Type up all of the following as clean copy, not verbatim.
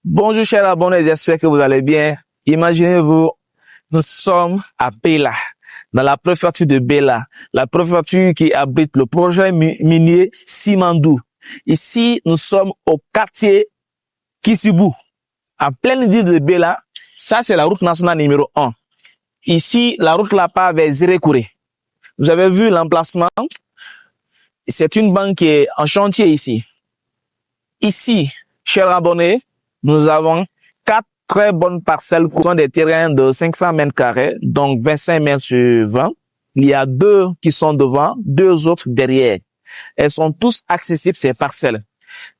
Bonjour chers abonnés, j'espère que vous allez bien. Imaginez-vous, nous sommes à Bela, dans la préfecture de Bela, la préfecture qui abrite le projet minier Simandou. Ici, nous sommes au quartier Kissibou, en pleine ville de Bela. Ça, c'est la route nationale numéro 1. Ici, la route là part vers Zirekouré. Vous avez vu l'emplacement? C'est une banque qui est en chantier ici. Ici, chers abonnés, nous avons 4 très bonnes parcelles qui sont des terrains de 500 mètres carrés, donc 25 mètres sur 20. Il y a 2 qui sont devant, 2 autres derrière. Elles sont tous accessibles, ces parcelles.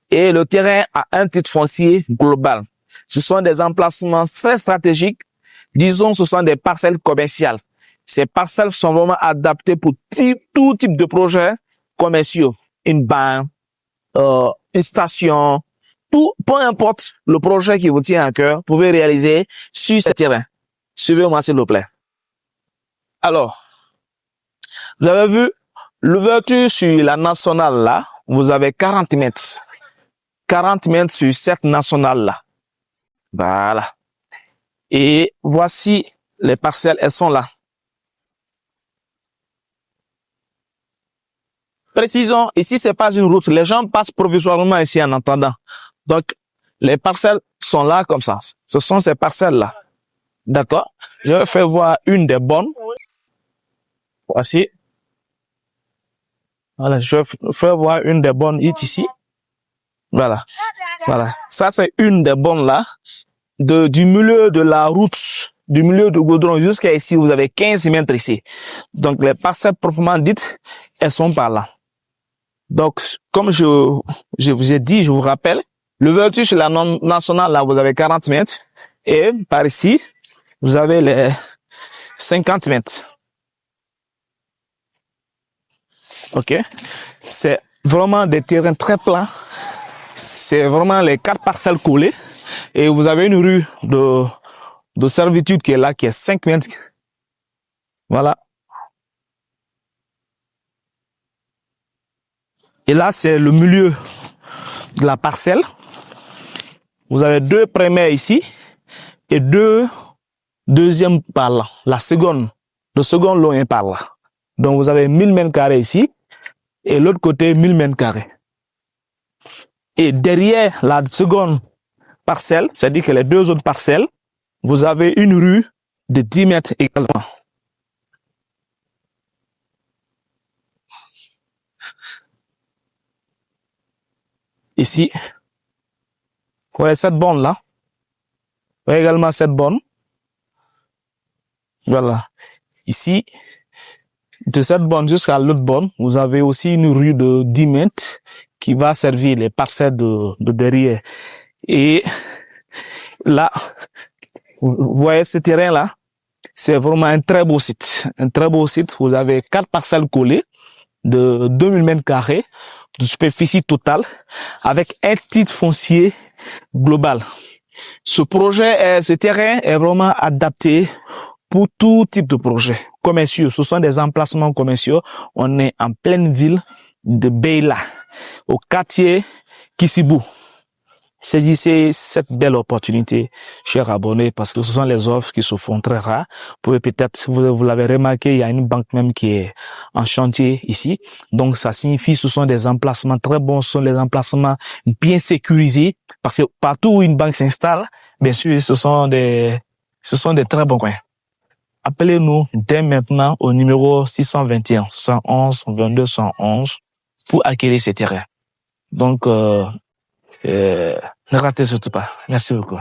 Et le terrain a un titre foncier global. Ce sont des emplacements très stratégiques. Disons, ce sont des parcelles commerciales. Ces parcelles sont vraiment adaptées pour tout type de projets commerciaux. Une banque, une station, tout, peu importe le projet qui vous tient à cœur, vous pouvez réaliser sur ce terrain. Suivez-moi s'il vous plaît. Alors, vous avez vu l'ouverture sur la nationale là, vous avez 40 mètres. 40 mètres sur cette nationale là. Voilà. Et voici les parcelles, elles sont là. Précisons, ici c'est pas une route, les gens passent provisoirement ici en attendant. Donc, les parcelles sont là comme ça. Ce sont ces parcelles-là. D'accord? Je vais faire voir une des bonnes. Voici. Voilà, je vais faire voir une des bonnes ici. Voilà. Voilà. Ça, c'est une des bonnes là. Du milieu de la route, du milieu de goudron jusqu'à ici, vous avez 15 mètres ici. Donc, les parcelles proprement dites, elles sont par là. Donc, comme je vous ai dit, je vous rappelle, l'ouverture sur la nationale, là, vous avez 40 mètres. Et par ici, vous avez les 50 mètres. OK? C'est vraiment des terrains très plats. C'est vraiment les 4 parcelles collées. Et vous avez une rue de servitude qui est là, qui est 5 mètres. Voilà. Et là, c'est le milieu de la parcelle. Vous avez 2 premières ici et 2 deuxièmes par là. Le second lot est par là. Donc, vous avez 1000 mètres carrés ici et l'autre côté 1000 mètres carrés. Et derrière la seconde parcelle, c'est-à-dire que les 2 autres parcelles, vous avez une rue de 10 mètres également. Ici, vous voyez cette borne là. Vous voyez également cette borne. Voilà. Ici, de cette borne jusqu'à l'autre borne, vous avez aussi une rue de 10 mètres qui va servir les parcelles de derrière. Et là, vous voyez ce terrain là, c'est vraiment un très beau site. Un très beau site. Vous avez 4 parcelles collées de 2000 mètres carrés de superficie totale avec un titre foncier global. Ce terrain est vraiment adapté pour tout type de projet commerciaux. Ce sont des emplacements commerciaux. On est en pleine ville de Bela, au quartier Kissibou. Saisissez cette belle opportunité, chers abonnés, parce que ce sont les offres qui se font très rares. Peut-être, vous l'avez remarqué, il y a une banque même qui est en chantier ici. Donc, ça signifie que ce sont des emplacements très bons, ce sont des emplacements bien sécurisés, parce que partout où une banque s'installe, bien sûr, ce sont des très bons coins. Appelez-nous dès maintenant au numéro 621 71 22 111 pour acquérir ces terrains. Donc, ne ratez surtout pas. Merci beaucoup.